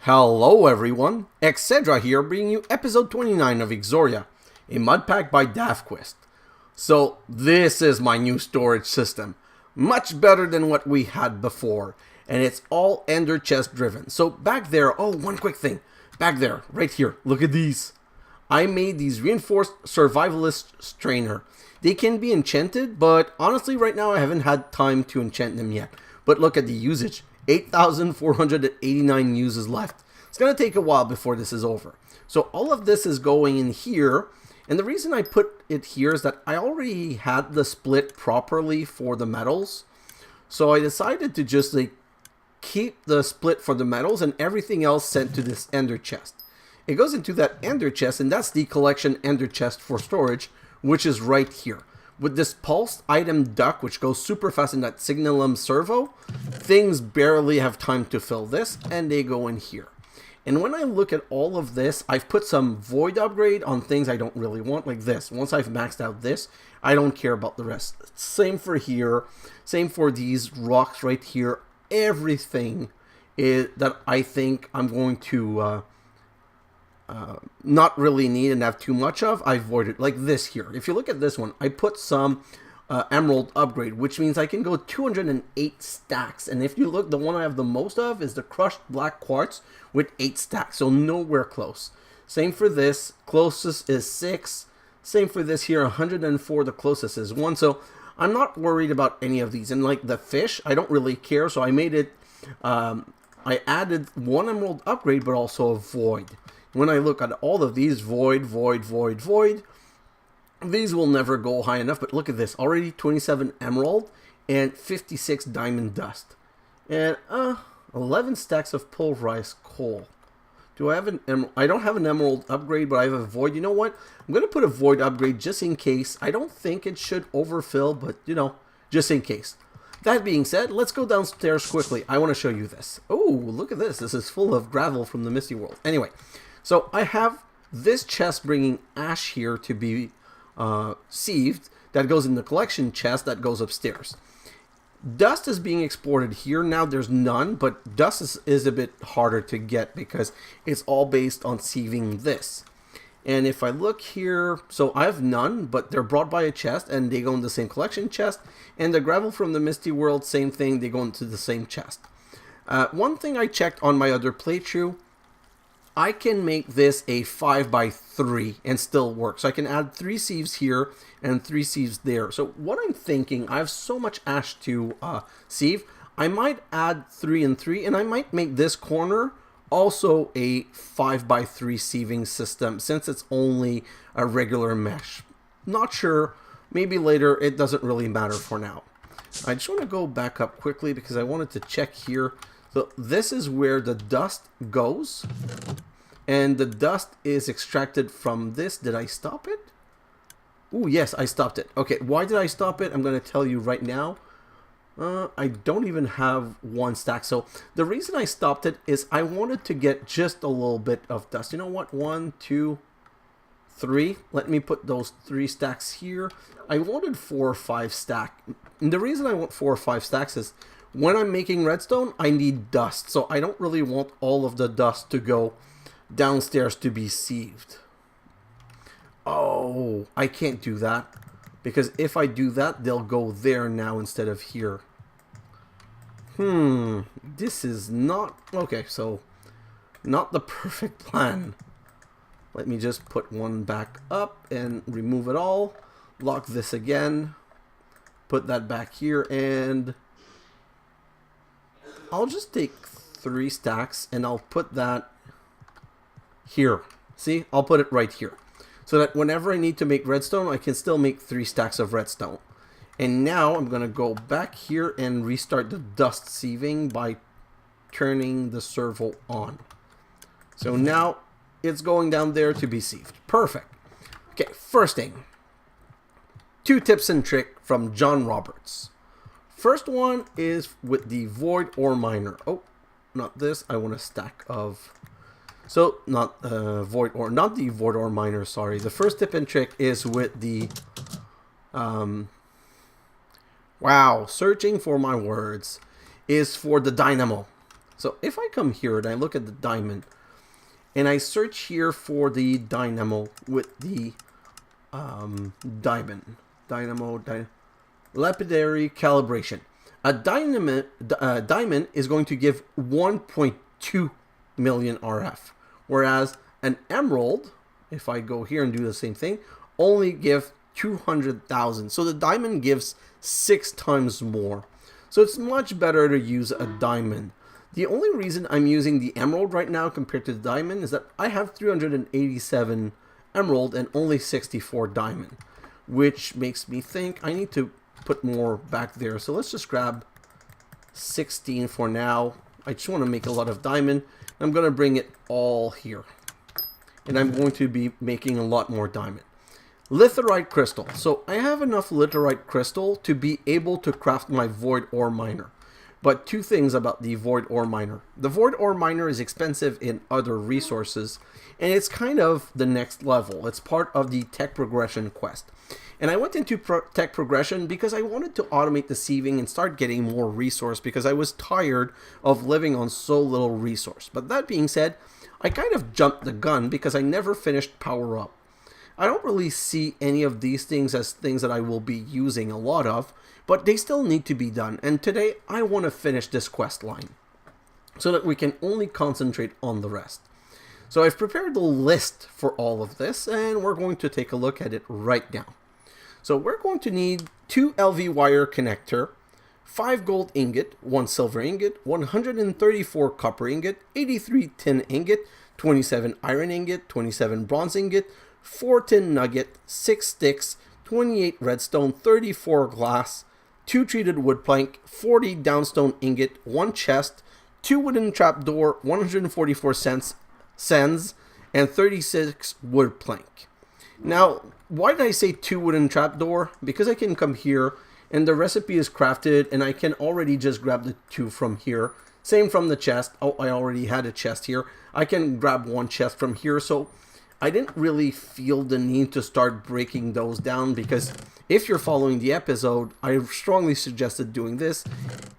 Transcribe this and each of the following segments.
Hello everyone, xHedra here bringing you episode 29 of Exoria, a mod pack by DAFQuest. So this is my new storage system, much better than what we had before, and it's all ender chest driven. So back there, oh, one quick thing, back there, right here, look at these. I made these reinforced survivalist strainer. They can be enchanted, but honestly right now I haven't had time to enchant them yet. But look at the usage. 8,489 uses left. It's going to take a while before this is over. So all of this is going in here. And the reason I put it here is that I already had the split properly for the metals. So I decided to just keep the split for the metals and everything else sent to this ender chest. It goes into that ender chest, and that's the collection ender chest for storage, which is right here. With this pulsed item duck, which goes super fast in that signalum servo, things barely have time to fill this, and they go in here. And when I look at all of this, I've put some void upgrade on things I don't really want, like this. Once I've maxed out this, I don't care about the rest. Same for here, same for these rocks right here. Everything is that I think I'm going to not really need and have too much of, I voided, like this here. If you look at this one, I put some emerald upgrade, which means I can go 208 stacks. And if you look, the one I have the most of is the crushed black quartz with 8 stacks, so nowhere close. Same for this, closest is 6. Same for this here, 104, the closest is 1. So I'm not worried about any of these. And like the fish, I don't really care, so I made it, I added 1 emerald upgrade, but also a void. When I look at all of these, void, void, void, void, these will never go high enough. But look at this, already 27 emerald and 56 diamond dust. And 11 stacks of pulverized coal. Do I have an emerald? I don't have an emerald upgrade, but I have a void. You know what? I'm going to put a void upgrade just in case. I don't think it should overfill, but you know, just in case. That being said, let's go downstairs quickly. I want to show you this. Oh, look at this. This is full of gravel from the Misty World. Anyway. So I have this chest bringing ash here to be sieved. That goes in the collection chest that goes upstairs. Dust is being exported here. Now there's none, but dust is a bit harder to get because it's all based on sieving this. And if I look here, so I have none, but they're brought by a chest and they go in the same collection chest. And the gravel from the Misty World, same thing, they go into the same chest. One thing I checked on my other playthrough, I can make this a 5x3 and still work. So I can add 3 sieves here and 3 sieves there. So what I'm thinking, I have so much ash to sieve, I might add 3 and 3, and I might make this corner also a 5x3 sieving system since it's only a regular mesh. Not sure, maybe later, it doesn't really matter for now. I just want to go back up quickly because I wanted to check here. So this is where the dust goes, and the dust is extracted from this. Did I stop it? Oh, yes, I stopped it. Okay, why did I stop it? I'm going to tell you right now. I don't even have 1 stack. So the reason I stopped it is I wanted to get just a little bit of dust. You know what? 1, 2, 3. Let me put those 3 stacks here. I wanted 4 or 5 stack. And the reason I want 4 or 5 stacks is when I'm making redstone, I need dust. So I don't really want all of the dust to go downstairs to be sieved. Oh, I can't do that. Because if I do that, they'll go there now instead of here. This is not... Okay, so not the perfect plan. Let me just put 1 back up and remove it all. Lock this again. Put that back here and... I'll just take 3 stacks and I'll put that here. See, I'll put it right here. So that whenever I need to make redstone, I can still make 3 stacks of redstone. And now I'm going to go back here and restart the dust sieving by turning the servo on. So now it's going down there to be sieved. Perfect. Okay, first thing. 2 tips and trick from John Roberts. First one is with the void ore miner. Oh, not this. I want a stack of... So, not void ore, not the void ore miner, sorry. The first tip and trick is with the... wow, searching for my words. Is for the dynamo. So if I come here and I look at the diamond, and I search here for the dynamo with the diamond, lapidary calibration. A diamond is going to give 1.2 million RF, whereas an emerald, if I go here and do the same thing, only give 200,000. So the diamond gives 6 times more. So it's much better to use a diamond. The only reason I'm using the emerald right now compared to the diamond is that I have 387 emerald and only 64 diamond, which makes me think I need to put more back there. So let's just grab 16 for now. I just want to make a lot of diamond. I'm going to bring it all here, and I'm going to be making a lot more diamond. Litherite crystal. So I have enough litherite crystal to be able to craft my void ore miner. But two things about the void ore miner. The void ore miner is expensive in other resources, and it's kind of the next level. It's part of the tech progression quest. And I went into tech progression because I wanted to automate the sieving and start getting more resource, because I was tired of living on so little resource. But that being said, I kind of jumped the gun because I never finished power up. I don't really see any of these things as things that I will be using a lot of, but they still need to be done. And today I want to finish this quest line so that we can only concentrate on the rest. So I've prepared the list for all of this, and we're going to take a look at it right now. So we're going to need 2 LV wire connector, 5 gold ingot, 1 silver ingot, 134 copper ingot, 83 tin ingot, 27 iron ingot, 27 bronze ingot, 4 tin nugget, 6 sticks, 28 redstone, 34 glass, 2 treated wood plank, 40 downstone ingot, 1 chest, 2 wooden trapdoor, 144 sands, and 36 wood plank. Now, why did I say 2 wooden trapdoor? Because I can come here and the recipe is crafted and I can already just grab the 2 from here. Same from the chest. Oh, I already had a chest here. I can grab 1 chest from here. So I didn't really feel the need to start breaking those down, because if you're following the episode, I strongly suggested doing this,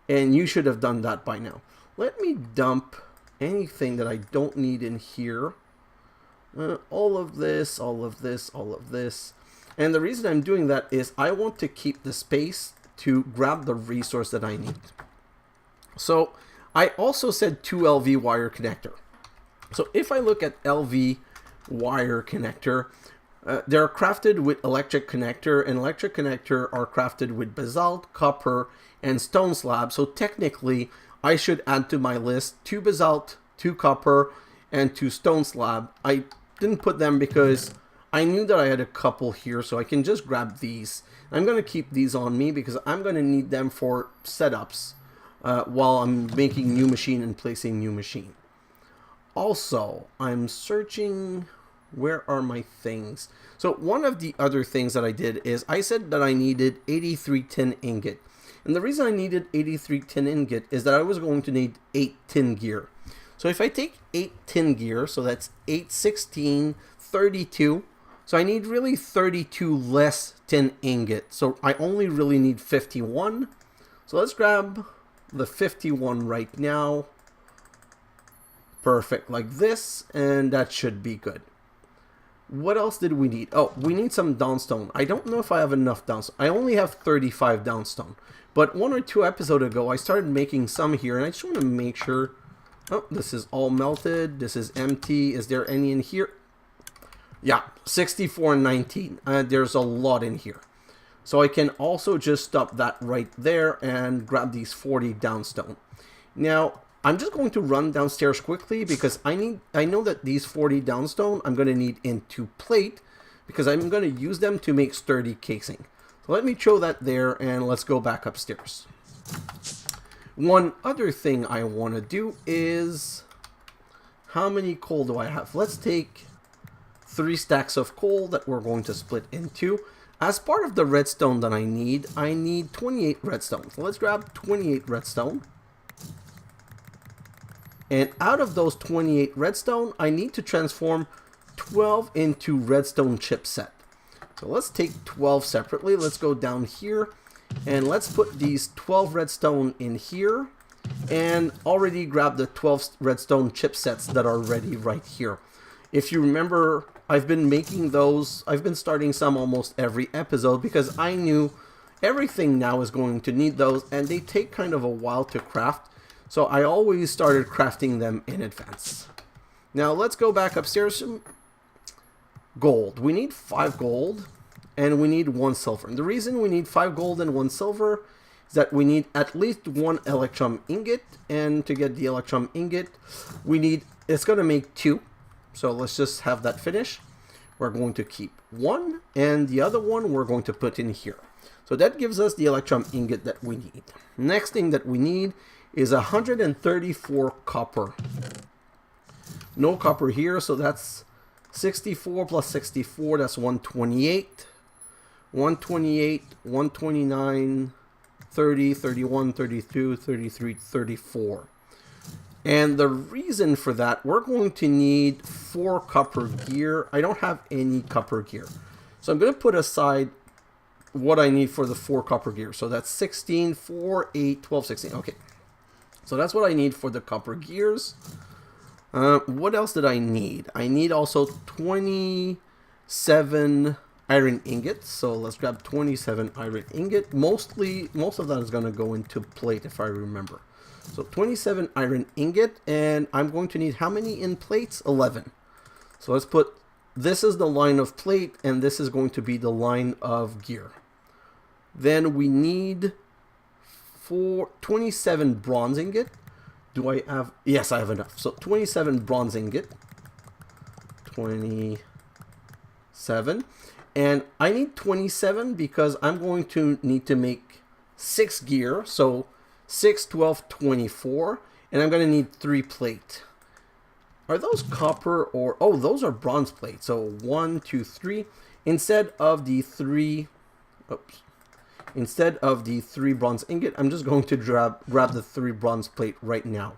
and you should have done that by now. Let me dump anything that I don't need in here. All of this, all of this, all of this. And the reason I'm doing that is I want to keep the space to grab the resource that I need. So I also said 2 LV wire connector. So if I look at LV wire connector, they're crafted with electric connector, and electric connector are crafted with basalt, copper, and stone slab. So technically I should add to my list 2 basalt, 2 copper, and 2 stone slab. I didn't put them because I knew that I had a couple here, so I can just grab these. I'm going to keep these on me because I'm going to need them for setups while I'm making new machine and placing new machine. Also, I'm searching, where are my things? So one of the other things that I did is I said that I needed 83 tin ingot. And the reason I needed 83 tin ingot is that I was going to need 8 tin gear. So if I take 8 tin gear, so that's 8, 16, 32. So I need really 32 less tin ingot. So I only really need 51. So let's grab the 51 right now. Perfect, like this, and that should be good. What else did we need? Oh, we need some Dawnstone. I don't know if I have enough Dawnstone. I only have 35 Dawnstone. But 1 or 2 episodes ago, I started making some here, and I just want to make sure. Oh, this is all melted. This is empty. Is there any in here? Yeah, 64 and 19. There's a lot in here. So I can also just stop that right there and grab these 40 Dawnstone. Now, I'm just going to run downstairs quickly because I know that these 40 Dawnstone I'm going to need into plate, because I'm going to use them to make sturdy casing. So let me throw that there and let's go back upstairs. One other thing I want to do is, how many coal do I have? Let's take 3 stacks of coal that we're going to split into. As part of the redstone that I need 28 redstone. So let's grab 28 redstone. And out of those 28 redstone, I need to transform 12 into redstone chipset. So let's take 12 separately. Let's go down here and let's put these 12 redstone in here. and already grab the 12 redstone chipsets that are ready right here. If you remember, I've been making those, I've been starting some almost every episode because I knew everything now is going to need those, and they take kind of a while to craft. So I always started crafting them in advance. Now let's go back upstairs. Gold. We need 5 gold and we need 1 silver. And the reason we need 5 gold and 1 silver is that we need at least 1 electrum ingot. And to get the electrum ingot, we need, it's going to make 2. So let's just have that finish. We're going to keep 1 and the other one we're going to put in here. So that gives us the electrum ingot that we need. Next thing that we need is 134 copper. No copper here, so that's 64 plus 64, that's 128. 128, 129, 30, 31, 32, 33, 34. And the reason for that, we're going to need 4 copper gear. I don't have any copper gear. So I'm going to put aside what I need for the 4 copper gear. So that's 16, 4, 8, 12, 16. Okay. So that's what I need for the copper gears. What else did I need? I need also 27 iron ingots. So let's grab 27 iron ingot. Most of that is going to go into plate if I remember. So 27 iron ingot, and I'm going to need how many in plates? 11. So let's put, this is the line of plate, and this is going to be the line of gear. Then we need 27 bronze ingot. Do I have? Yes, I have enough. So 27 bronze ingot. 27. And I need 27 because I'm going to need to make 6 gear. So 6, 12, 24. And I'm going to need 3 plate. Are those copper or... Oh, those are bronze plate. So 1, 2, 3. Instead of the 3... Oops. Instead of the 3 bronze ingot, I'm just going to grab the 3 bronze plate right now.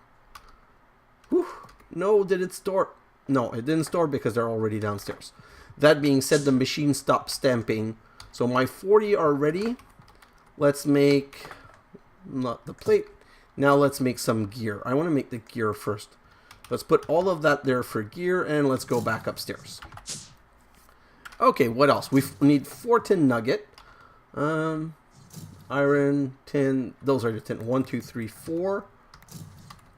Whew. No, did it store? No, it didn't store because they're already downstairs. That being said, the machine stopped stamping. So my 40 are ready. Let's make, not the plate. Now let's make some gear. I want to make the gear first. Let's put all of that there for gear, and let's go back upstairs. Okay, what else? We need 4 tin nugget. Iron, tin, those are the tin. 1, 2, 3, 4.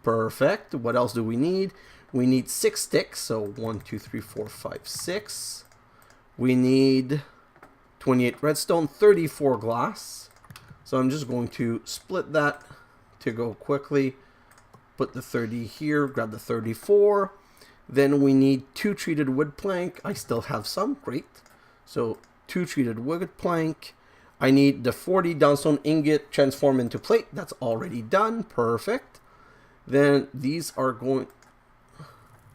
Perfect. What else do we need? We need 6 sticks. So 1, 2, 3, 4, 5, 6. We need 28 redstone, 34 glass. So I'm just going to split that to go quickly. Put the 30 here, grab the 34. Then we need 2 treated wood plank. I still have some, great. So 2 treated wood plank. I need the 40 Dawnstone ingot transform into plate. That's already done. Perfect. Then these are going...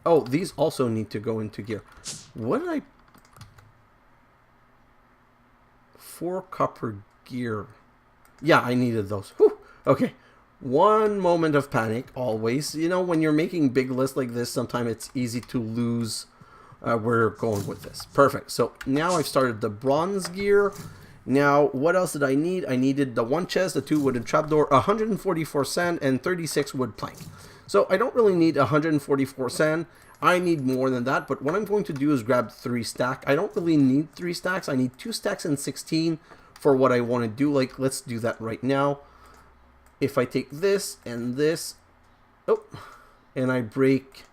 Oh, these also need to go into gear. What did I... 4 copper gear. Yeah, I needed those. Whew. Okay. One moment of panic, always. You know, when you're making big lists like this, sometimes it's easy to lose where you're going with this. Perfect. So now I've started the bronze gear. Now, what else did I need? I needed the 1 chest, the 2 wooden trapdoor, 144 sand, and 36 wood plank. So I don't really need 144 sand. I need more than that, but what I'm going to do is grab 3 stack. I don't really need 3 stacks. I need 2 stacks and 16 for what I want to do. Like, let's do that right now. If I take this and this, oh, and I break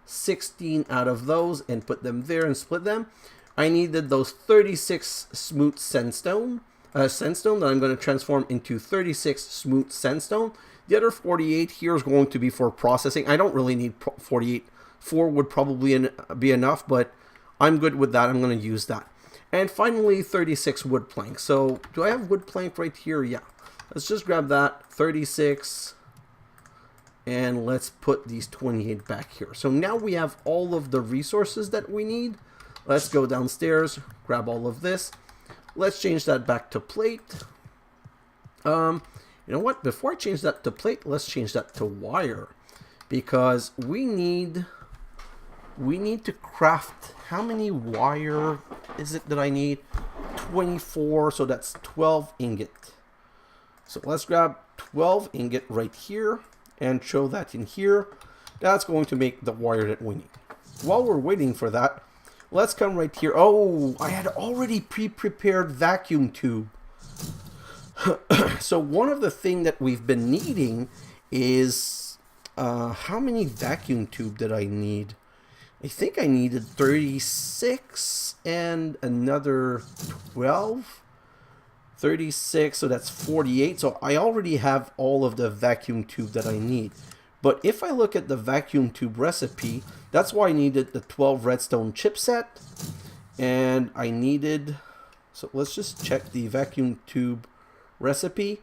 16 out of those and put them there and split them, I needed those 36 smooth sandstone that I'm going to transform into 36 smooth sandstone. The other 48 here is going to be for processing. I don't really need 48. 4 would probably be enough, but I'm good with that. I'm going to use that. And finally, 36 wood plank. So do I have wood plank right here? Yeah. Let's just grab that, 36, and let's put these 28 back here. So now we have all of the resources that we need. Let's go downstairs, grab all of this. Let's change that back to plate. You know what? Before I change that to plate, let's change that to wire. Because we need to craft, how many wire is it that I need? 24, so that's 12 ingot. So let's grab 12 ingot right here. and throw that in here. That's going to make the wire that we need. While we're waiting for that, let's come right here. Oh, I had already pre-prepared vacuum tube. So one of the things that we've been needing is, how many vacuum tube did I need? I think I needed 36 and another 12. 36, so that's 48. So I already have all of the vacuum tube that I need. But if I look at the vacuum tube recipe, that's why I needed the 12 redstone chipset. And I needed, so let's just check the vacuum tube recipe.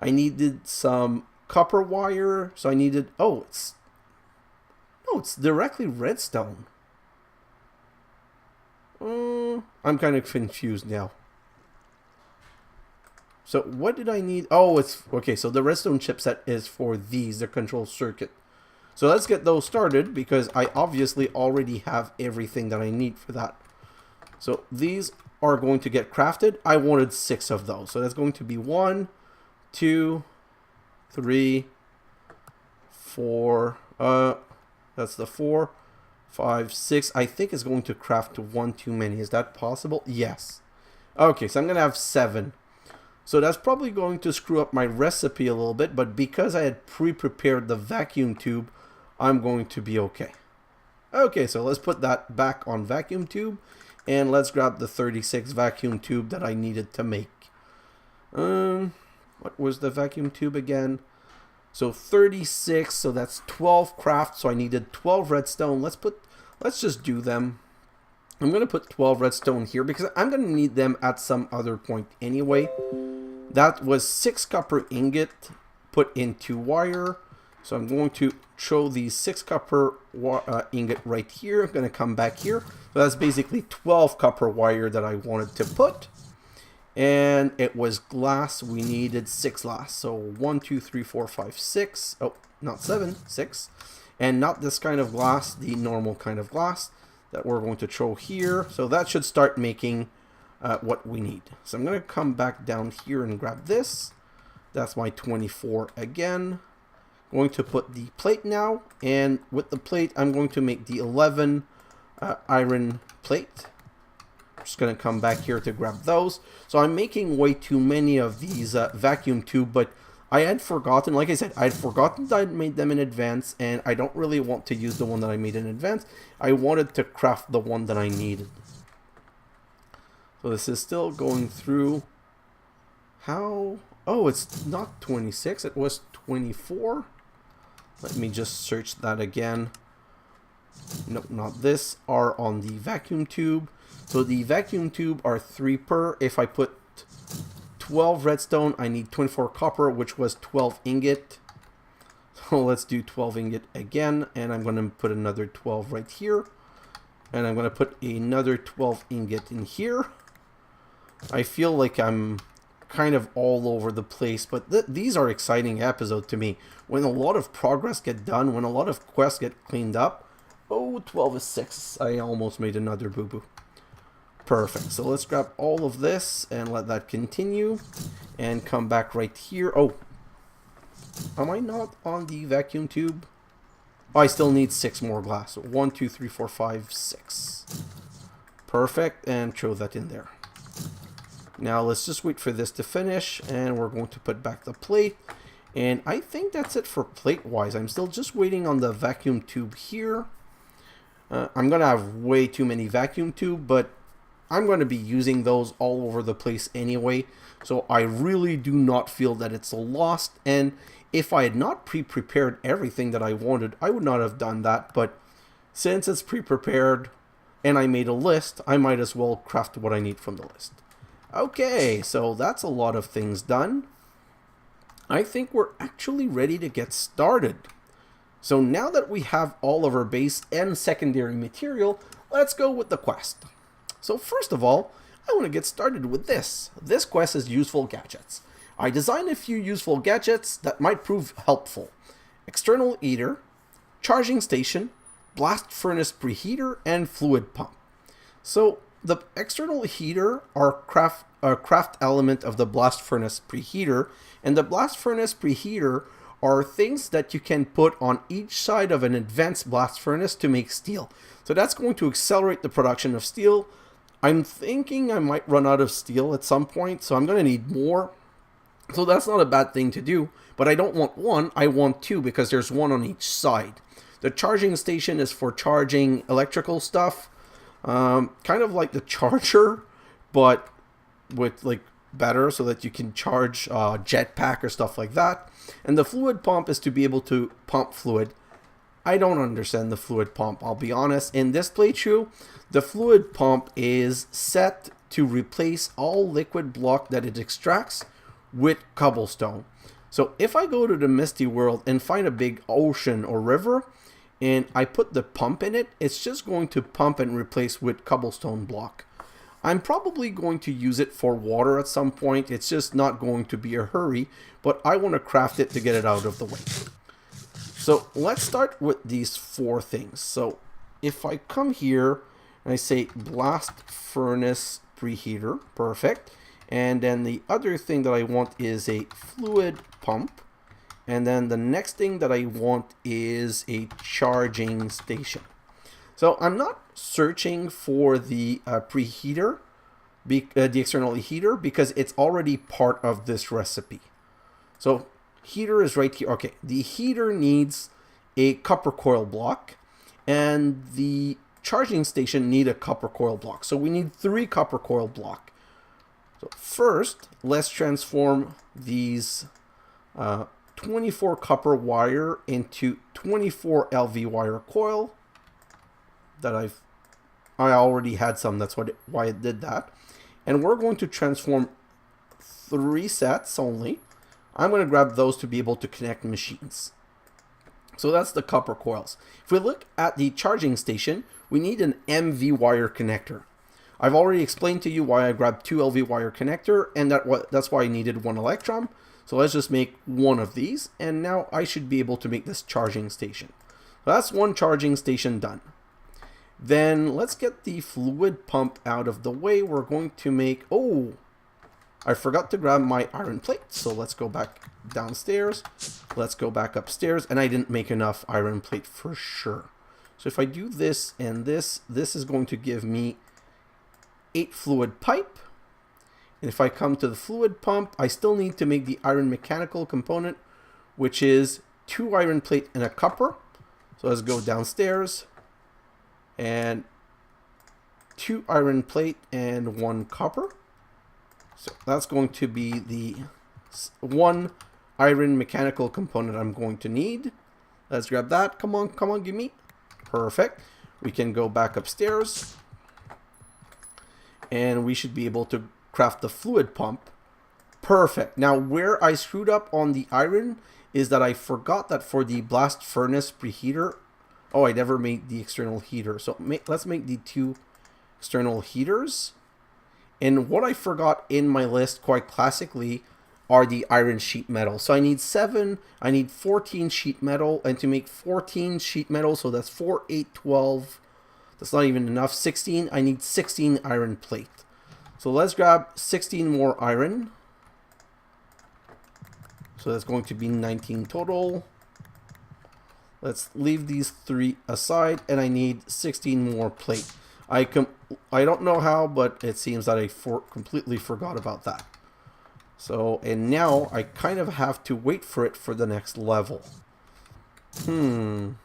I needed some copper wire. So I needed, no, it's directly redstone. I'm kind of confused now. So what did I need? Oh, it's okay. So the redstone chipset is for these, the control circuit. So let's get those started because I obviously already have everything that I need for that. So these are going to get crafted. I wanted 6 of those. So that's going to be 1, 2, 3, 4. That's the 4, 5, 6. I think it's going to craft to 1 too many. Is that possible? Yes. Okay, so I'm going to have 7. So that's probably going to screw up my recipe a little bit, but because I had pre-prepared the vacuum tube, I'm going to be okay. Okay, so let's put that back on vacuum tube, and let's grab the 36 vacuum tube that I needed to make. What was the vacuum tube again? So 36, so that's 12 craft, so I needed 12 redstone. Let's just do them. I'm going to put 12 redstone here because I'm going to need them at some other point anyway. That was 6 copper ingot put into wire. So I'm going to throw the 6 copper ingot right here. I'm going to come back here. So that's basically 12 copper wire that I wanted to put. And it was glass. We needed 6 glass. So 1, 2, 3, 4, 5, 6. Oh, not 7, 6. And not this kind of glass, the normal kind of glass that we're going to throw here. So that should start making what we need. So I'm going to come back down here and grab this. That's my 24 again. Going to put the plate now, and with the plate I'm going to make the 11 iron plate. Just going to come back here to grab those. So I'm making way too many of these vacuum tube, but I had forgotten, like I said, I had forgotten that I made them in advance, and I don't really want to use the one that I made in advance. I wanted to craft the one that I needed. So this is still going through. How? Oh, it's not 26, it was 24. Let me just search that again. Nope, not this. Are on the vacuum tube. So the vacuum tube are 3 per. If I put 12 redstone, I need 24 copper, which was 12 ingot. So let's do 12 ingot again, and I'm going to put another 12 right here. And I'm going to put another 12 ingot in here. I feel like I'm kind of all over the place, but these are exciting episodes to me. When a lot of progress get done, when a lot of quests get cleaned up. Oh, 12 is 6. I almost made another boo-boo. Perfect. So let's grab all of this and let that continue. And come back right here. Oh, am I not on the vacuum tube? Oh, I still need 6 more glass. So 1, 2, 3, 4, 5, 6. Perfect. And throw that in there. Now let's just wait for this to finish, and we're going to put back the plate. And I think that's it for plate-wise. I'm still just waiting on the vacuum tube here. I'm going to have way too many vacuum tube, but I'm going to be using those all over the place anyway. So I really do not feel that it's a loss. And if I had not pre-prepared everything that I wanted, I would not have done that. But since it's pre-prepared and I made a list, I might as well craft what I need from the list. Okay, so that's a lot of things done. I think we're actually ready to get started. So now that we have all of our base and secondary material, let's go with the quest. So first of all, I want to get started with this. This quest is useful gadgets. I designed a few useful gadgets that might prove helpful. External heater, charging station, blast furnace preheater, and fluid pump. So the external heater are craft element of the blast furnace preheater, and the blast furnace preheater are things that you can put on each side of an advanced blast furnace to make steel. So that's going to accelerate the production of steel. I'm thinking I might run out of steel at some point, so I'm going to need more. So that's not a bad thing to do, but I don't want one, I want two, because there's one on each side. The charging station is for charging electrical stuff, kind of like the charger, but with like better, so that you can charge jetpack or stuff like that. And the fluid pump is to be able to pump fluid. I don't understand the fluid pump, I'll be honest. In this playthrough, the fluid pump is set to replace all liquid block that it extracts with cobblestone. So if I go to the Misty World and find a big ocean or river, and I put the pump in it, it's just going to pump and replace with cobblestone block. I'm probably going to use it for water at some point. It's just not going to be a hurry, but I want to craft it to get it out of the way. So let's start with these four things. So if I come here and I say blast furnace preheater, perfect. And then the other thing that I want is a fluid pump. And then the next thing that I want is a charging station. So I'm not searching for the preheater, the external heater, because it's already part of this recipe. So heater is right here. Okay, the heater needs a copper coil block, and the charging station need a copper coil block. So we need 3 copper coil block. So first, let's transform these 24 copper wire into 24 LV wire coil. That I already had some, that's why it did that. And we're going to transform 3 sets only. I'm going to grab those to be able to connect machines. So that's the copper coils. If we look at the charging station, we need an MV wire connector. I've already explained to you why I grabbed 2 LV wire connector, and that's why I needed 1 electron. So let's just make 1 of these, and now I should be able to make this charging station. So that's 1 charging station done. Then let's get the fluid pump out of the way. We're going to make, oh, I forgot to grab my iron plate. So let's go back downstairs. Let's go back upstairs. And I didn't make enough iron plate for sure. So if I do this and this is going to give me 8 fluid pipe. And if I come to the fluid pump, I still need to make the iron mechanical component, which is 2 iron plate and a copper. So let's go downstairs. And 2 iron plate and 1 copper. So that's going to be the 1 iron mechanical component I'm going to need. Let's grab that. Come on, give me. Perfect. We can go back upstairs. And we should be able to craft the fluid pump. Perfect. Now where I screwed up on the iron is that I forgot that for the blast furnace preheater, oh, I never made the external heater. So let's make the 2 external heaters. And what I forgot in my list, quite classically, are the iron sheet metal. So I need 14 sheet metal. And to make 14 sheet metal, so that's 4, 8, 12. That's not even enough. 16, I need 16 iron plate. So let's grab 16 more iron. So that's going to be 19 total. Let's leave these 3 aside, and I need 16 more plate. I don't know how, but it seems that I completely forgot about that. So, and now I kind of have to wait for it for the next level. Do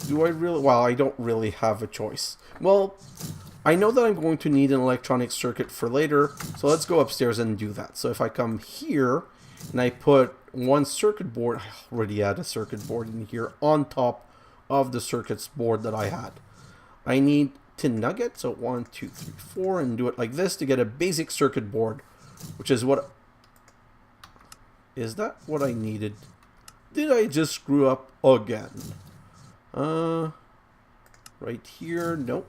I really? Well, I don't really have a choice. Well, I know that I'm going to need an electronic circuit for later, so let's go upstairs and do that. So if I come here and I put 1 circuit board, I already had a circuit board in here on top of the circuits board that I had. I need tin nuggets, so 1, 2, 3, 4, and do it like this to get a basic circuit board, which is what... Is that what I needed? Did I just screw up again? Right here, nope.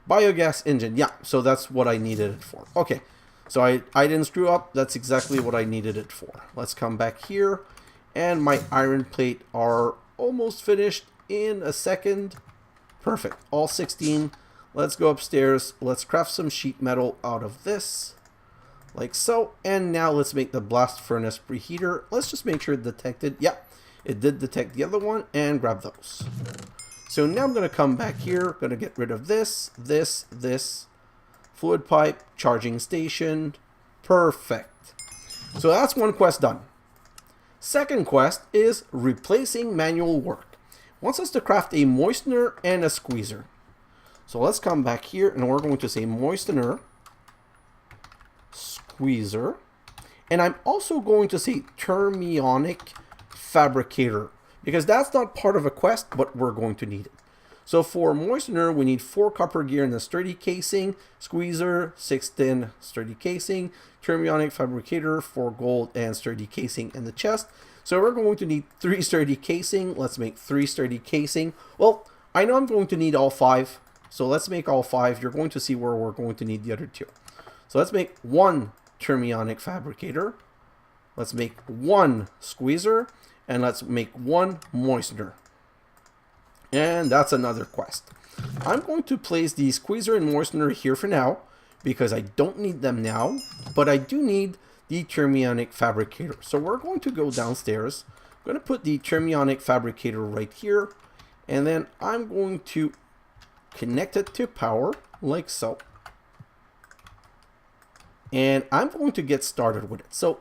Biogas engine, yeah, so that's what I needed it for. Okay, so I didn't screw up, that's exactly what I needed it for. Let's come back here, and my iron plate are almost finished in a second. Perfect, all 16. Let's go upstairs, let's craft some sheet metal out of this. like so. And now let's make the blast furnace preheater. Let's just make sure it detected. Yeah, it did detect the other one, and grab those. So now I'm going to come back here, going to get rid of this, fluid pipe, charging station. Perfect. So that's one quest done. Second quest is replacing manual work. Wants us to craft a moistener and a squeezer. So let's come back here and we're going to say moistener, squeezer, and I'm also going to say thermionic fabricator because that's not part of a quest, but we're going to need it. So for moistener, we need 4 copper gear and a sturdy casing, squeezer, 6 tin, sturdy casing, thermionic fabricator, 4 gold and sturdy casing in the chest. So we're going to need 3 sturdy casing. Let's make 3 sturdy casing. Well, I know I'm going to need all 5. So let's make all 5. You're going to see where we're going to need the other 2. So let's make 1 thermionic fabricator. Let's make 1 squeezer. And let's make 1 moistener. And that's another quest. I'm going to place the squeezer and moistener here for now because I don't need them now, but I do need the thermionic fabricator. So we're going to go downstairs. I'm going to put the thermionic fabricator right here, and then I'm going to connect it to power like so. And I'm going to get started with it. So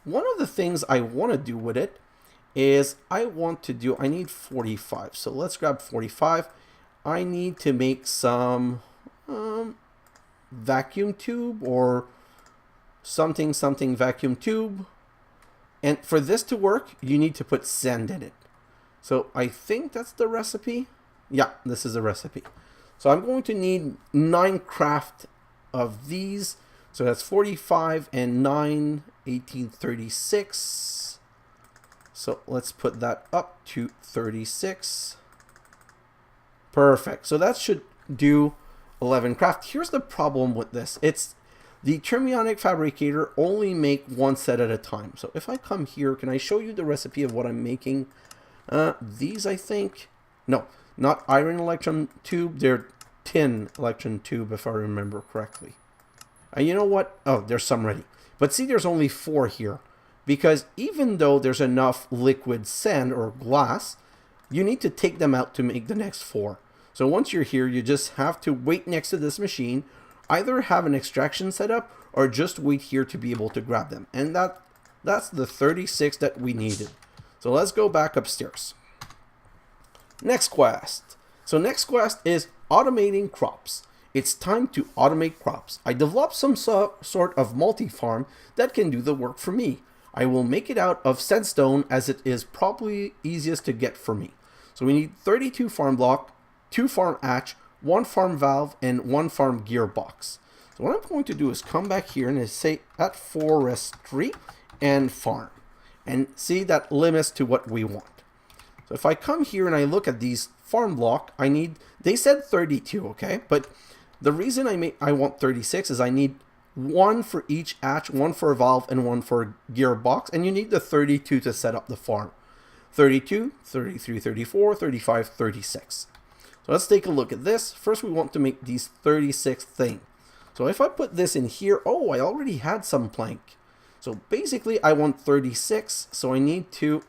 one of the things I want to do with it is I need 45. So let's grab 45. I need to make some vacuum tube or something vacuum tube. And for this to work, you need to put sand in it. So I think that's the recipe. Yeah, this is a recipe. So I'm going to need 9 craft of these. So that's 45 and 9, 18, 36. So let's put that up to 36. Perfect. So that should do 11 craft. Here's the problem with this. It's the thermionic fabricator only make 1 set at a time. So if I come here, can I show you the recipe of what I'm making? These, I think. No, not iron electron tube. They're tin electron tube, if I remember correctly. You know what? Oh, there's some ready. But see, there's only 4 here. Because even though there's enough liquid sand or glass, you need to take them out to make the next 4. So once you're here, you just have to wait next to this machine, either have an extraction set up or just wait here to be able to grab them. And that's the 36 that we needed. So let's go back upstairs. Next quest. So next quest is automating crops. It's time to automate crops. I developed some sort of multi-farm that can do the work for me. I will make it out of Sandstone as it is probably easiest to get for me. So we need 32 farm block, 2 farm hatch, 1 farm valve, and 1 farm gearbox. So what I'm going to do is come back here and say at forestry and farm. And see, that limits to what we want. So if I come here and I look at these farm block, they said 32, okay? But the reason I want 36 is I need 1 for each hatch, 1 for a valve, and 1 for a gearbox. And you need the 32 to set up the farm. 32, 33, 34, 35, 36. So let's take a look at this. First, we want to make these 36 thing. So if I put this in here, oh, I already had some plank. So basically, I want 36. So I need to,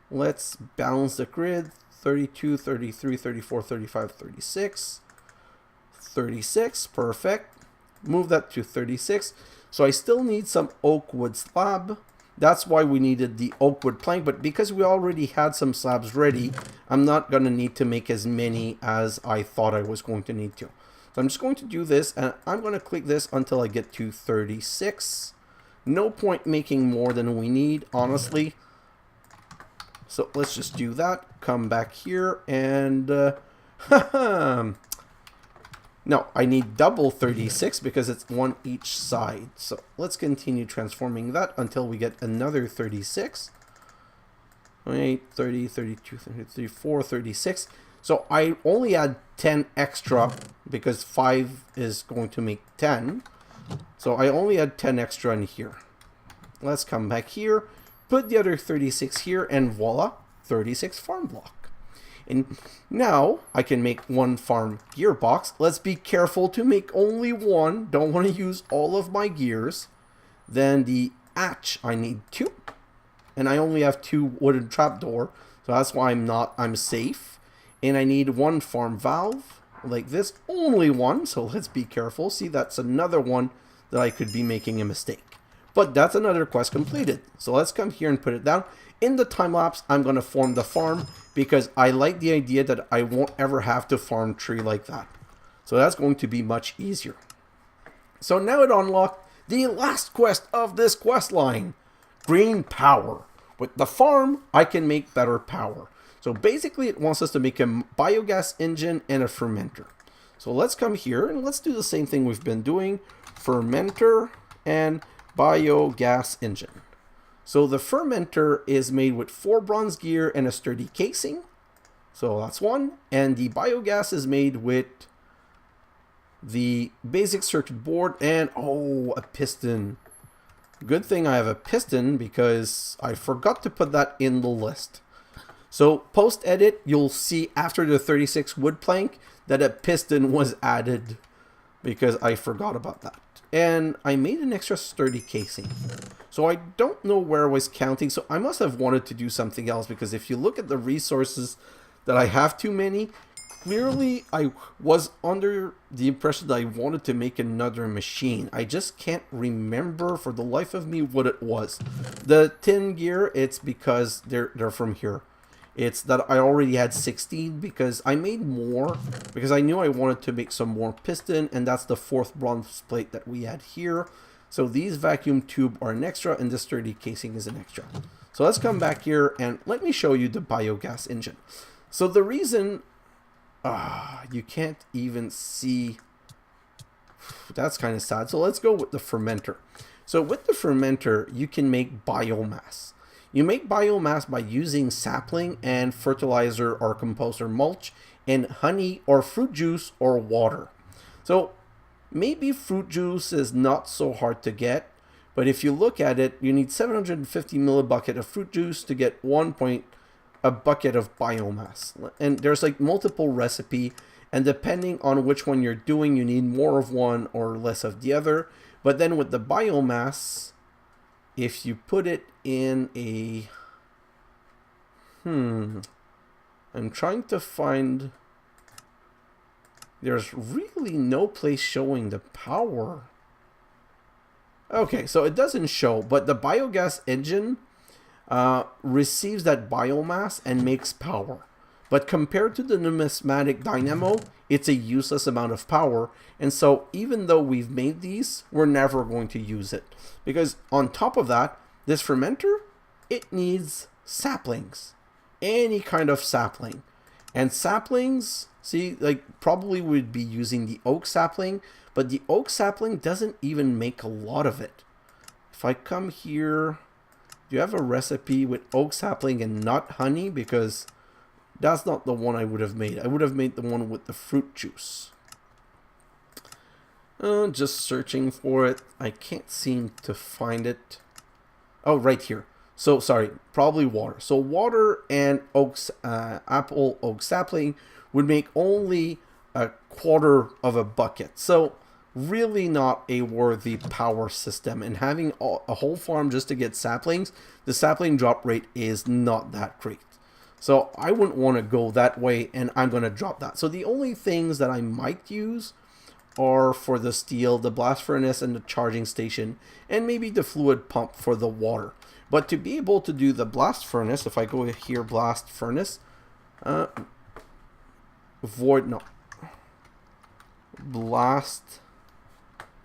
let's balance the grid. 32, 33, 34, 35, 36. 36, perfect. Move that to 36. So I still need some oak wood slab. That's why we needed the oak wood plank, but because we already had some slabs ready, I'm not going to need to make as many as I thought I was going to need to. So I'm just going to do this, and I'm going to click this until I get to 36. No point making more than we need, honestly. So let's just do that. Come back here, and no, I need double 36 because it's 1 each side. So let's continue transforming that until we get another 36. 28, 30, 32, 34, 36. So I only add 10 extra because 5 is going to make 10. So I only add 10 extra in here. Let's come back here, put the other 36 here, and voila, 36 farm block. And now I can make one farm gearbox. Let's be careful to make only one. Don't want to use all of my gears. Then the hatch, I need 2. And I only have 2 wooden trapdoor. So that's why I'm safe. And I need 1 farm valve like this. Only 1, so let's be careful. See, that's another one that I could be making a mistake. But that's another quest completed. So let's come here and put it down. In the time lapse, I'm going to form the farm because I like the idea that I won't ever have to farm tree like that. So that's going to be much easier. So now it unlocked the last quest of this quest line. Green power. With the farm, I can make better power. So basically it wants us to make a biogas engine and a fermenter. So let's come here and let's do the same thing we've been doing. Fermenter and biogas engine. So the fermenter is made with 4 bronze gear and a sturdy casing. So that's 1. And the biogas is made with the basic circuit board and, oh, a piston. Good thing I have a piston because I forgot to put that in the list. So post-edit, you'll see after the 36 wood plank that a piston was added because I forgot about that. And I made an extra sturdy casing. So I don't know where I was counting. So I must have wanted to do something else because if you look at the resources that I have too many, clearly I was under the impression that I wanted to make another machine. I just can't remember for the life of me what it was. The tin gear, it's because they're from here. It's that I already had 16 because I made more because I knew I wanted to make some more piston, and that's the 4th bronze plate that we had here. So these vacuum tube are an extra and the sturdy casing is an extra. So let's come back here and let me show you the biogas engine. So the reason you can't even see, that's kind of sad. So let's go with the fermenter. So with the fermenter, you can make biomass. You make biomass by using sapling and fertilizer or compost or mulch and honey or fruit juice or water. So maybe fruit juice is not so hard to get, but if you look at it, you need 750 millibucket of fruit juice to get a bucket of biomass. And there's like multiple recipe, and depending on which one you're doing, you need more of one or less of the other. But then with the biomass, if you put it in a... I'm trying to find... There's really no place showing the power. Okay, so it doesn't show, but the biogas engine receives that biomass and makes power. But compared to the numismatic dynamo, it's a useless amount of power. And so even though we've made these, we're never going to use it. Because on top of that, this fermenter, it needs saplings. Any kind of sapling. And saplings, see, like probably would be using the oak sapling, but the oak sapling doesn't even make a lot of it. If I come here, do you have a recipe with oak sapling and not honey? Because that's not the one I would have made. I would have made the one with the fruit juice. Just searching for it. I can't seem to find it. Oh, right here. So, sorry, probably water. So water and apple oak sapling would make only a quarter of a bucket. So really not a worthy power system. And having a whole farm just to get saplings, the sapling drop rate is not that great. So I wouldn't want to go that way, and I'm going to drop that. So the only things that I might use are for the steel, the blast furnace, and the charging station, and maybe the fluid pump for the water. But to be able to do the blast furnace, if I go here, blast furnace, blast,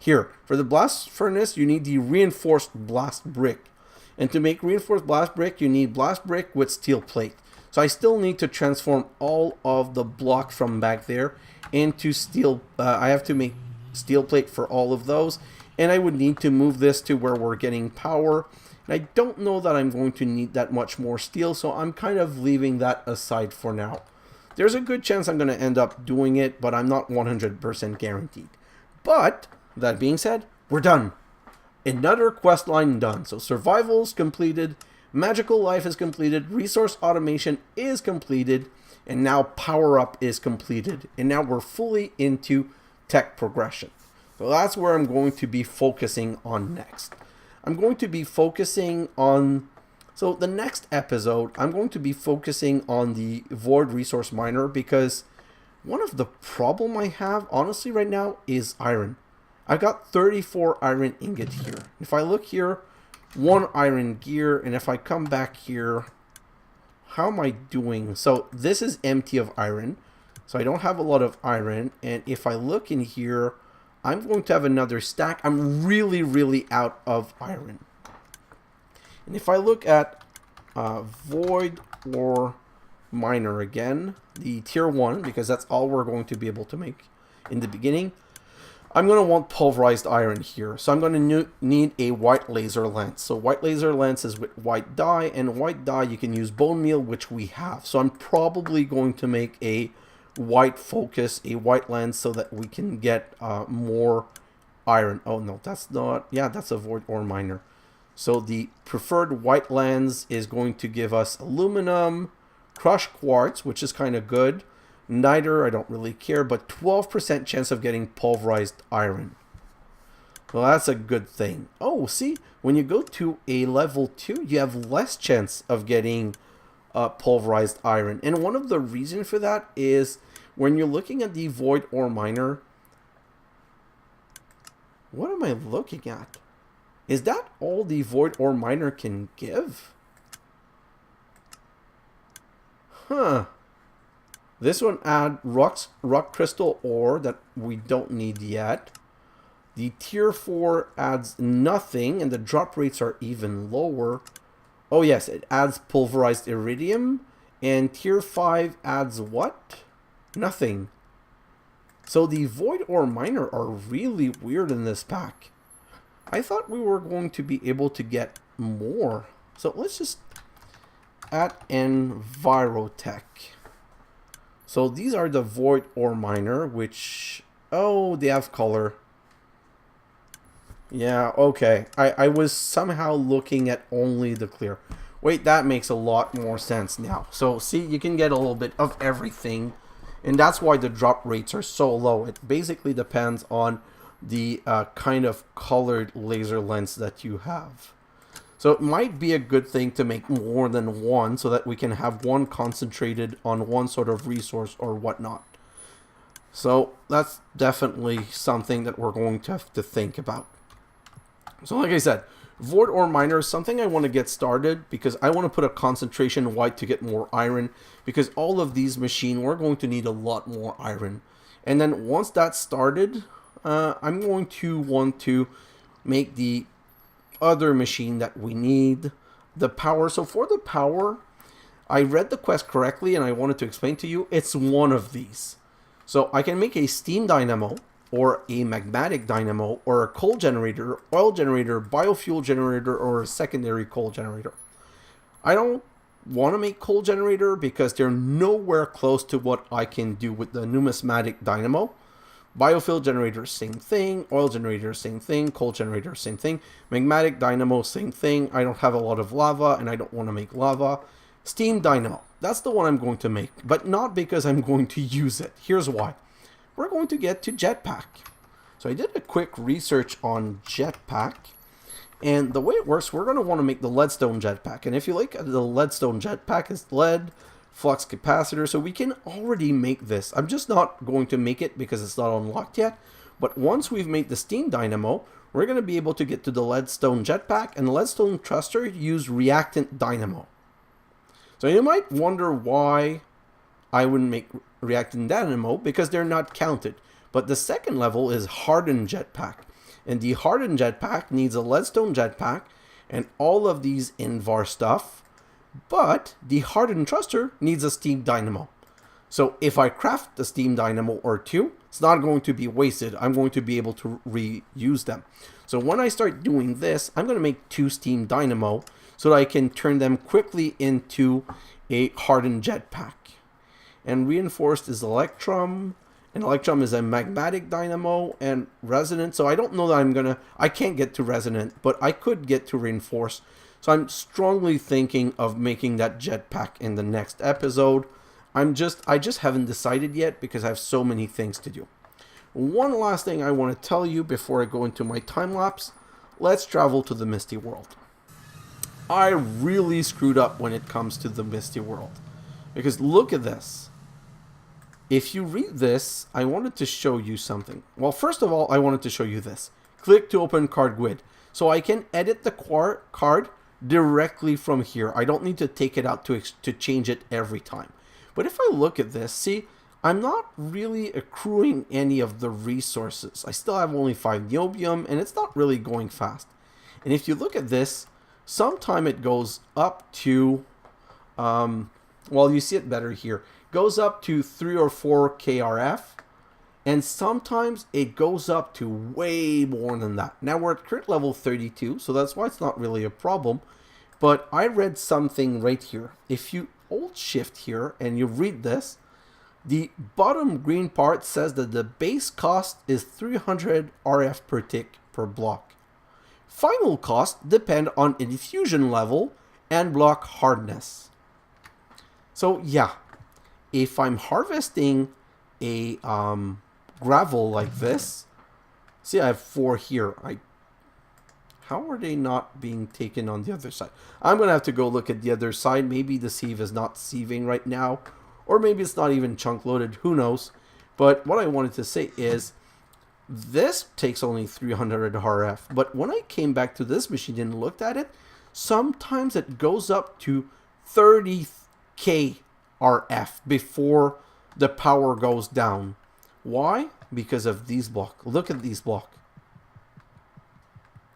here, for the blast furnace, you need the reinforced blast brick. And to make reinforced blast brick, you need blast brick with steel plate. So I still need to transform all of the block from back there into steel. I have to make steel plate for all of those. And I would need to move this to where we're getting power. And I don't know that I'm going to need that much more steel, so I'm kind of leaving that aside for now. There's a good chance I'm going to end up doing it, but I'm not 100% guaranteed. But, that being said, we're done. Another quest line done. So survival is completed, magical life is completed, resource automation is completed, And now power up is completed. And now we're fully into tech progression. So that's where I'm going to be focusing on next. I'm going to be focusing on... So the next episode, I'm going to be focusing on the Void Resource Miner, because one of the problem I have, honestly, right now is iron. I've got 34 iron ingot here. If I look here, 1 iron gear, and if I come back here, how am I doing? So this is empty of iron, so I don't have a lot of iron, and if I look in here, I'm going to have another stack. I'm really out of iron. And if I look at Void or Miner again, the tier 1, because that's all we're going to be able to make in the beginning, I'm going to want pulverized iron here. So I'm going to need a white laser lens. So white laser lens is with white dye, and white dye you can use bone meal, which we have. So I'm probably going to make a white focus, a white lens, so that we can get more iron. Oh no, that's not, yeah, that's a Void ore miner. So the preferred white lens is going to give us aluminum, crushed quartz, which is kind of good. Niter, I don't really care, but 12% chance of getting pulverized iron. Well, that's a good thing. Oh, see, when you go to a level 2, you have less chance of getting pulverized iron. And one of the reasons for that is when you're looking at the Void ore miner, what am I looking at? Is that all the Void ore miner can give? Huh. This one add rock crystal ore that we don't need yet. The tier 4 adds nothing, and the drop rates are even lower. Oh yes, it adds pulverized iridium. And tier 5 adds what? Nothing. So the Void ore miner are really weird in this pack. I thought we were going to be able to get more. So let's just add Envirotech. So these are the Void ore miner, which, oh, they have color. Yeah, okay. I was somehow looking at only the clear. Wait, that makes a lot more sense now. So see, you can get a little bit of everything, and that's why the drop rates are so low. It basically depends on the kind of colored laser lens that you have. So it might be a good thing to make more than one, so that we can have one concentrated on one sort of resource or whatnot. So that's definitely something that we're going to have to think about. So like I said, Void ore miner is something I want to get started, because I want to put a concentration white to get more iron, because all of these machines, we're going to need a lot more iron. And then once that's started, I'm going to want to make the other machine that we need, the power. So for the power, I read the quest correctly and I wanted to explain to you, it's one of these. So I can make a steam dynamo, or a magmatic dynamo, or a coal generator, oil generator, biofuel generator, or a secondary coal generator. I don't want to make coal generator because they're nowhere close to what I can do with the numismatic dynamo. Biofuel generator, same thing. Oil generator, same thing. Coal generator, same thing. Magmatic dynamo, same thing. I don't have a lot of lava and I don't want to make lava. Steam dynamo, that's the one I'm going to make, but not because I'm going to use it. Here's why. We're going to get to jetpack. So I did a quick research on jetpack, and the way it works, we're going to want to make the leadstone jetpack. And if you look at the leadstone jetpack, is lead, flux capacitor, so we can already make this. I'm just not going to make it because it's not unlocked yet, but once we've made the steam dynamo, we're going to be able to get to the leadstone jetpack, and the leadstone thruster use reactant dynamo. So you might wonder why I wouldn't make reactant dynamo, because they're not counted. But the second level is hardened jetpack, and the hardened jetpack needs a leadstone jetpack and all of these Invar stuff, but the hardened thruster needs a steam dynamo. So if I craft a steam dynamo or two, it's not going to be wasted. I'm going to be able to reuse them. So when I start doing this, I'm going to make 2 steam dynamo so that I can turn them quickly into a hardened jetpack. And reinforced is electrum, and electrum is a magmatic dynamo, and resonant. So I don't know that I can't get to resonant, but I could get to reinforced. So I'm strongly thinking of making that jetpack in the next episode. I just haven't decided yet because I have so many things to do. One last thing I want to tell you before I go into my time lapse. Let's travel to the Misty World. I really screwed up when it comes to the Misty World. Because look at this. If you read this, I wanted to show you something. Well, first of all, I wanted to show you this. Click to open card grid. So I can edit the card directly from here. I don't need to take it out to change it every time. But if I look at this, see, I'm not really accruing any of the resources. I still have only 5 niobium, and it's not really going fast. And if you look at this, sometime it goes up to, well, you see it better here. Goes up to 3 or 4 KRF, and sometimes it goes up to way more than that. Now we're at crit level 32, so that's why it's not really a problem. But I read something right here. If you hold shift here and you read this, the bottom green part says that the base cost is 300 RF per tick per block. Final cost depend on infusion level and block hardness. So yeah, if I'm harvesting a gravel like this, see I have 4 here. How are they not being taken on the other side? I'm going to have to go look at the other side. Maybe the sieve is not sieving right now. Or maybe it's not even chunk loaded. Who knows? But what I wanted to say is this takes only 300 RF. But when I came back to this machine and looked at it, sometimes it goes up to 30k RF before the power goes down. Why? Because of these blocks. Look at these blocks.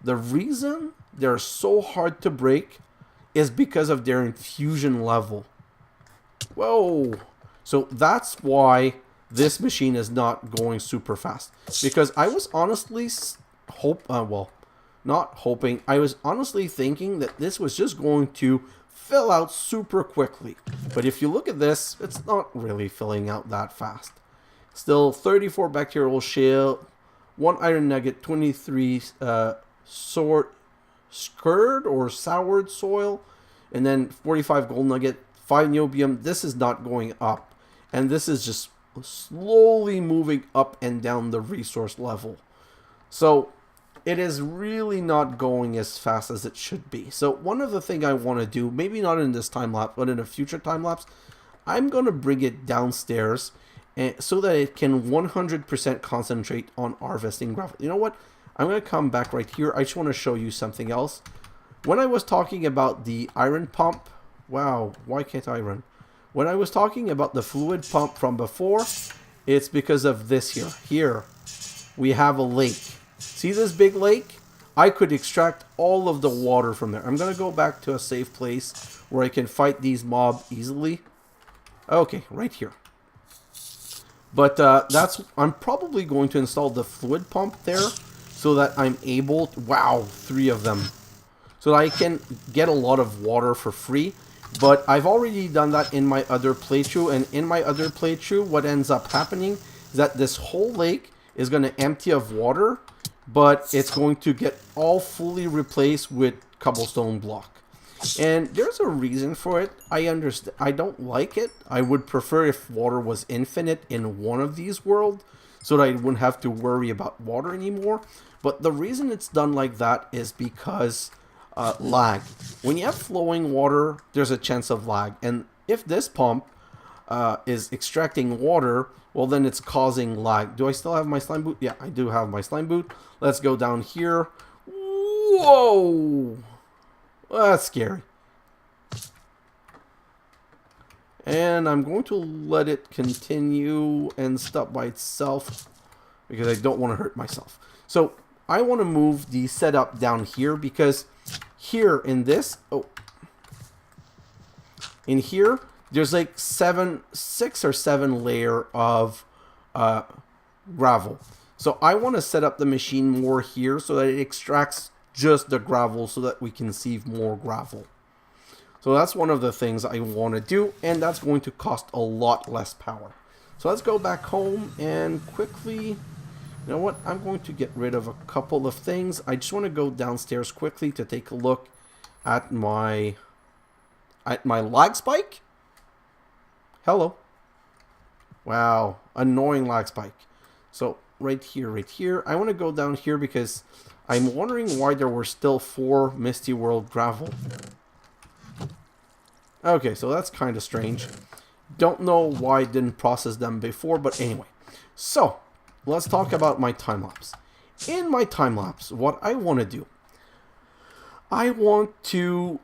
The reason they're so hard to break is because of their infusion level. Whoa. So that's why this machine is not going super fast. Because I was honestly not hoping. I was honestly thinking that this was just going to fill out super quickly. But if you look at this, it's not really filling out that fast. Still 34 bacterial shell, 1 iron nugget, 23 scurred or soured soil, and then 45 gold nugget, 5 niobium. This is not going up, and this is just slowly moving up and down the resource level. So it is really not going as fast as it should be. So one of the things I want to do, maybe not in this time lapse, but in a future time lapse, I'm going to bring it downstairs so that it can 100% concentrate on harvesting gravel. You know what? I'm going to come back right here. I just want to show you something else. When I was talking about the iron pump, wow, why can't I run? When I was talking about the fluid pump from before, it's because of this here. Here, we have a lake. See this big lake? I could extract all of the water from there. I'm going to go back to a safe place where I can fight these mobs easily. Okay, right here. But I'm probably going to install the fluid pump there so that I'm able to, wow, 3 of them. So that I can get a lot of water for free. But I've already done that in my other playthrough, and in my other playthrough, what ends up happening is that this whole lake is going to empty of water, but it's going to get all fully replaced with cobblestone block. And there's a reason for it. I understand. I don't like it. I would prefer if water was infinite in one of these worlds, so that I wouldn't have to worry about water anymore. But the reason it's done like that is because lag. When you have flowing water, there's a chance of lag. And if this pump is extracting water, well, then it's causing lag. Do I still have my slime boot? Yeah, I do have my slime boot. Let's go down here. Whoa! That's scary. And I'm going to let it continue and stop by itself because I don't want to hurt myself. So I want to move the setup down here because here in this, in here, there's like 6 or 7 layer of gravel. So I want to set up the machine more here so that it extracts just the gravel so that we can sieve more gravel. So that's one of the things I want to do, and that's going to cost a lot less power. So let's go back home and quickly, you know what, I'm going to get rid of a couple of things. I just want to go downstairs quickly to take a look at my lag spike. Hello. Wow, annoying lag spike. So right here. I want to go down here because I'm wondering why there were still 4 Misty World gravel. Okay, so that's kind of strange. Don't know why I didn't process them before, but anyway. So, let's talk about my time-lapse. In my time-lapse, what I want to do, I want to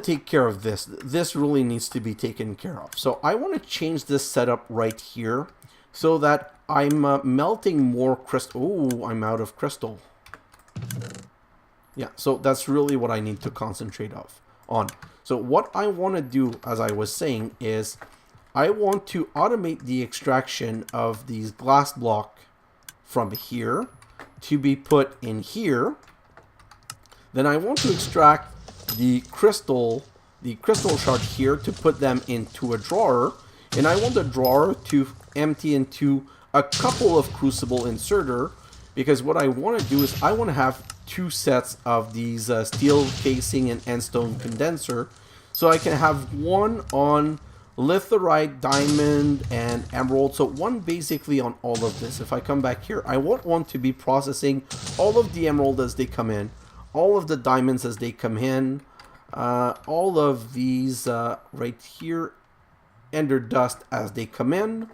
take care of this. This really needs to be taken care of. So I want to change this setup right here so that I'm melting more crystal. Oh, I'm out of crystal. Yeah, so that's really what I need to concentrate on. So what I want to do, as I was saying, is I want to automate the extraction of these glass block from here to be put in here. Then I want to extract the crystal shard here to put them into a drawer. And I want the drawer to empty into a couple of crucible inserter, because what I want to do is I want to have 2 sets of these steel casing and endstone condenser, so I can have one on litherite, diamond, and emerald. So one basically on all of this. If I come back here, I want one to be processing all of the emerald as they come in, all of the diamonds as they come in, all of these right here, ender dust as they come in.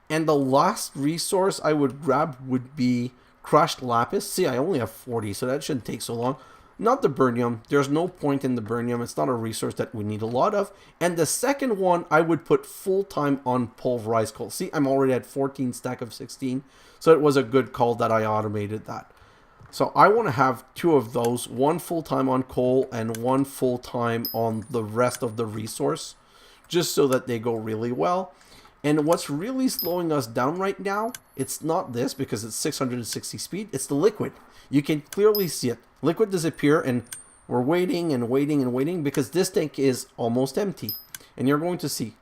And the last resource I would grab would be crushed lapis. See, I only have 40, so that shouldn't take so long. Not the burnium. There's no point in the burnium. It's not a resource that we need a lot of. And the second one, I would put full-time on pulverized coal. See, I'm already at 14 stack of 16, so it was a good call that I automated that. So I want to have 2 of those, one full-time on coal and one full-time on the rest of the resource, just so that they go really well. And what's really slowing us down right now, it's not this because it's 660 speed, it's the liquid. You can clearly see it. Liquid disappear, and we're waiting and waiting and waiting because this tank is almost empty. And you're going to see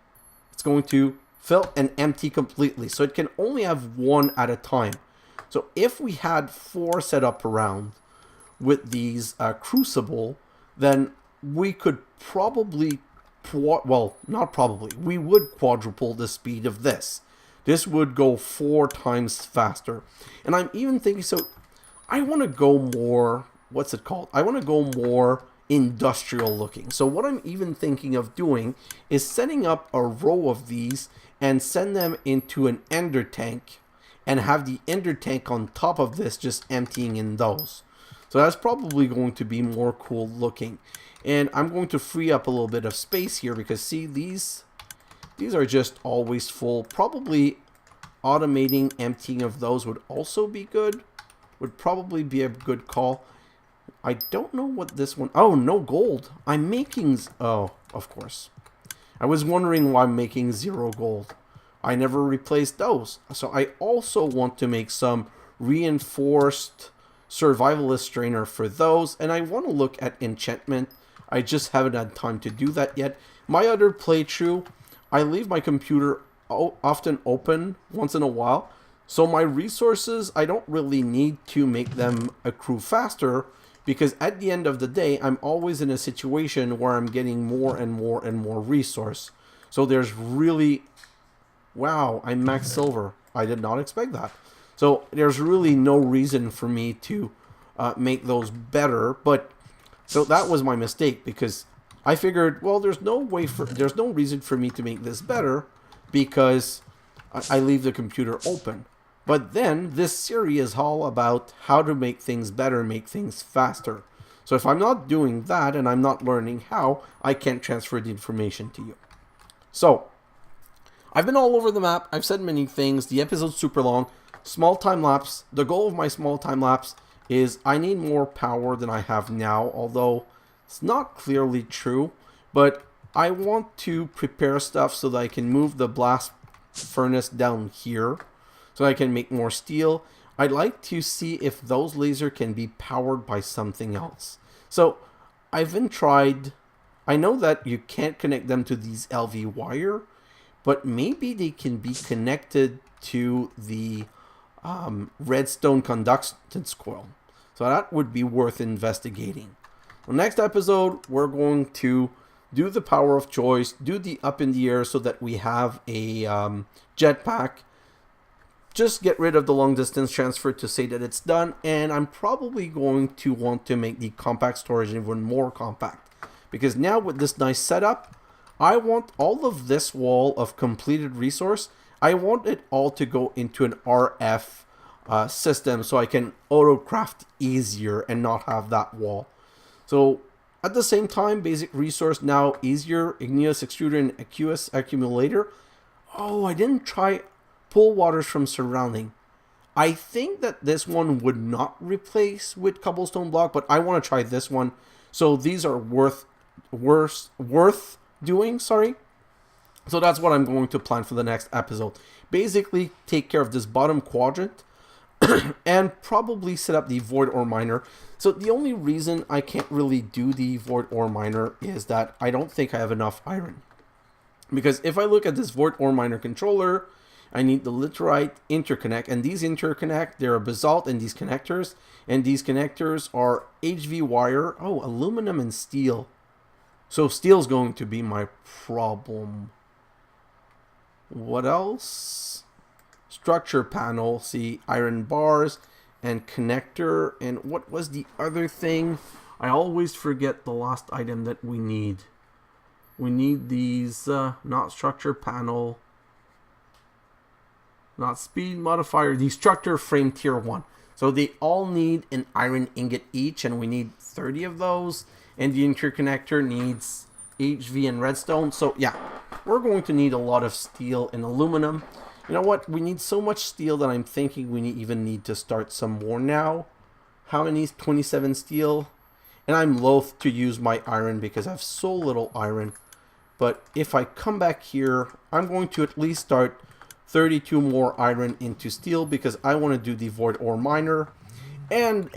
it's going to fill and empty completely. So it can only have 1 at a time. So if we had 4 set up around with these crucible, then we could probably, well, not probably, we would quadruple the speed of this. This would go 4 times faster. And I'm even thinking, so I want to go more, what's it called? I want to go more industrial looking. So what I'm even thinking of doing is setting up a row of these and send them into an ender tank, and have the ender tank on top of this just emptying in those. So that's probably going to be more cool looking. And I'm going to free up a little bit of space here because see, these are just always full. Probably automating emptying of those would also be good. Would probably be a good call. I don't know what this one... Oh, no gold. I'm making... Oh, of course. I was wondering why I'm making 0 gold. I never replaced those. So I also want to make some reinforced survivalist strainer for those. And I want to look at enchantment. I just haven't had time to do that yet. My other playthrough, I leave my computer often open once in a while. So my resources, I don't really need to make them accrue faster, because at the end of the day, I'm always in a situation where I'm getting more and more and more resource. So there's really... Wow, I'm max silver. I did not expect that. So there's really no reason for me to make those better. But so that was my mistake, because I figured, well, there's no reason for me to make this better because I leave the computer open. But then this series is all about how to make things better, make things faster. So if I'm not doing that and I'm not learning how, I can't transfer the information to you. So I've been all over the map. I've said many things. The episode's super long. Small time lapse. The goal of my small time lapse is I need more power than I have now, although it's not clearly true. But I want to prepare stuff so that I can move the blast furnace down here so I can make more steel. I'd like to see if those lasers can be powered by something else. So I've been tried. I know that you can't connect them to these LV wire, but maybe they can be connected to the redstone conductance coil. So that would be worth investigating. The next episode, we're going to do the power of choice, do the up in the air so that we have a jetpack. Just get rid of the long distance transfer to say that it's done, and I'm probably going to want to make the compact storage even more compact, because now with this nice setup, I want all of this wall of completed resource, I want it all to go into an RF system so I can auto craft easier and not have that wall. So at the same time, basic resource now easier, igneous extruder and aqueous accumulator. Oh, I didn't try pull waters from surrounding. I think that this one would not replace with cobblestone block, but I want to try this one. So these are worth doing, sorry. So that's what I'm going to plan for the next episode. Basically, take care of this bottom quadrant and probably set up the void ore miner. So the only reason I can't really do the void ore miner is that I don't think I have enough iron. Because if I look at this void ore miner controller, I need the literite interconnect, and these interconnect, they're a basalt and these connectors are HV wire. Oh, aluminum and steel. So steel's going to be my problem. What else? Structure panel, see, iron bars and connector. And what was the other thing? I always forget the last item that we need. We need these, not structure panel, not speed modifier, the structure frame tier 1. So they all need an iron ingot each, and we need 30 of those. And the interconnector needs HV and redstone. So yeah, we're going to need a lot of steel and aluminum. You know what? We need so much steel that I'm thinking we even need to start some more now. How many? 27 steel. And I'm loath to use my iron because I have so little iron. But if I come back here, I'm going to at least start 32 more iron into steel because I want to do the void ore miner. And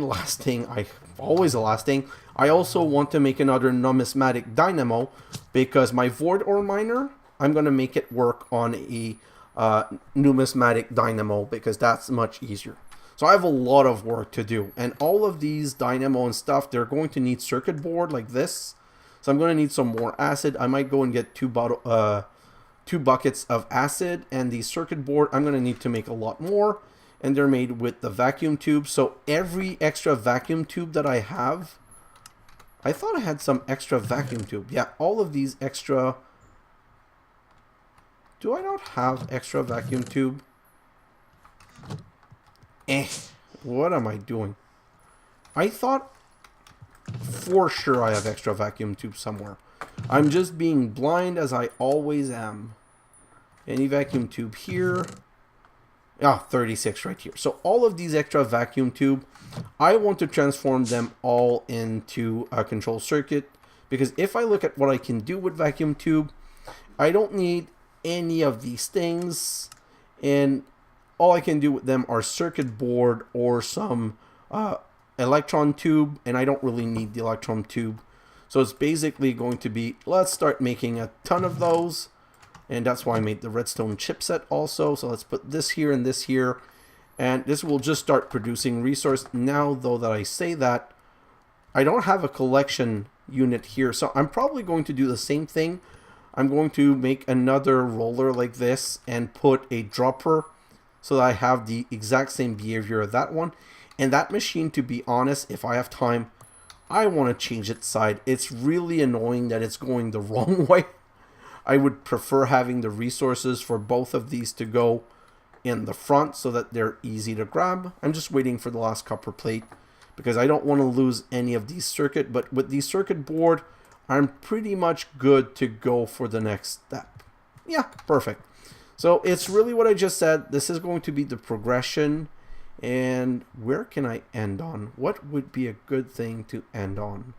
last thing, always the last thing, I also want to make another numismatic dynamo because my void ore miner, I'm going to make it work on a numismatic dynamo because that's much easier. So I have a lot of work to do, and all of these dynamo and stuff, they're going to need circuit board like this. So I'm going to need some more acid. I might go and get two buckets of acid, and the circuit board I'm going to need to make a lot more, and they're made with the vacuum tube. So every extra vacuum tube that I have, I thought I had some extra vacuum tube. Yeah, all of these extra. Do I not have extra vacuum tube? What am I doing? I thought for sure I have extra vacuum tube somewhere. I'm just being blind as I always am. Any vacuum tube here? Ah, 36 right here. So all of these extra vacuum tube, I want to transform them all into a control circuit. Because if I look at what I can do with vacuum tube, I don't need any of these things. And all I can do with them are circuit board or some electron tube. And I don't really need the electron tube. So it's basically going to be, let's start making a ton of those. And that's why I made the redstone chipset also. So let's put this here and this here. And this will just start producing resource. Now, though, that I say that, I don't have a collection unit here. So I'm probably going to do the same thing. I'm going to make another roller like this and put a dropper so that I have the exact same behavior of that one. And that machine, to be honest, if I have time, I want to change its side. It's really annoying that it's going the wrong way. I would prefer having the resources for both of these to go in the front so that they're easy to grab. I'm just waiting for the last copper plate because I don't want to lose any of these circuit. But with the circuit board, I'm pretty much good to go for the next step. Yeah, perfect. So it's really what I just said. This is going to be the progression. And where can I end on? What would be a good thing to end on?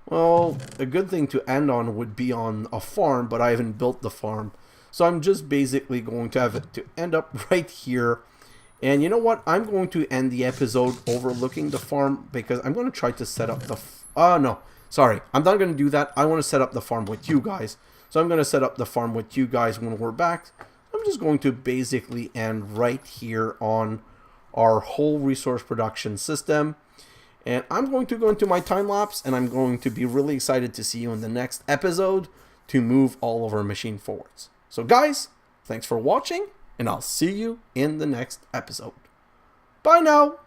Well, a good thing to end on would be on a farm, but I haven't built the farm. So I'm just basically going to have it to end up right here. And you know what? I'm going to end the episode overlooking the farm because I'm going to try to set up the... no, sorry. I'm not going to do that. I want to set up the farm with you guys. So I'm going to set up the farm with you guys when we're back. I'm just going to basically end right here on our whole resource production system. And I'm going to go into my time lapse, and I'm going to be really excited to see you in the next episode to move all of our machine forwards. So guys, thanks for watching, and I'll see you in the next episode. Bye now!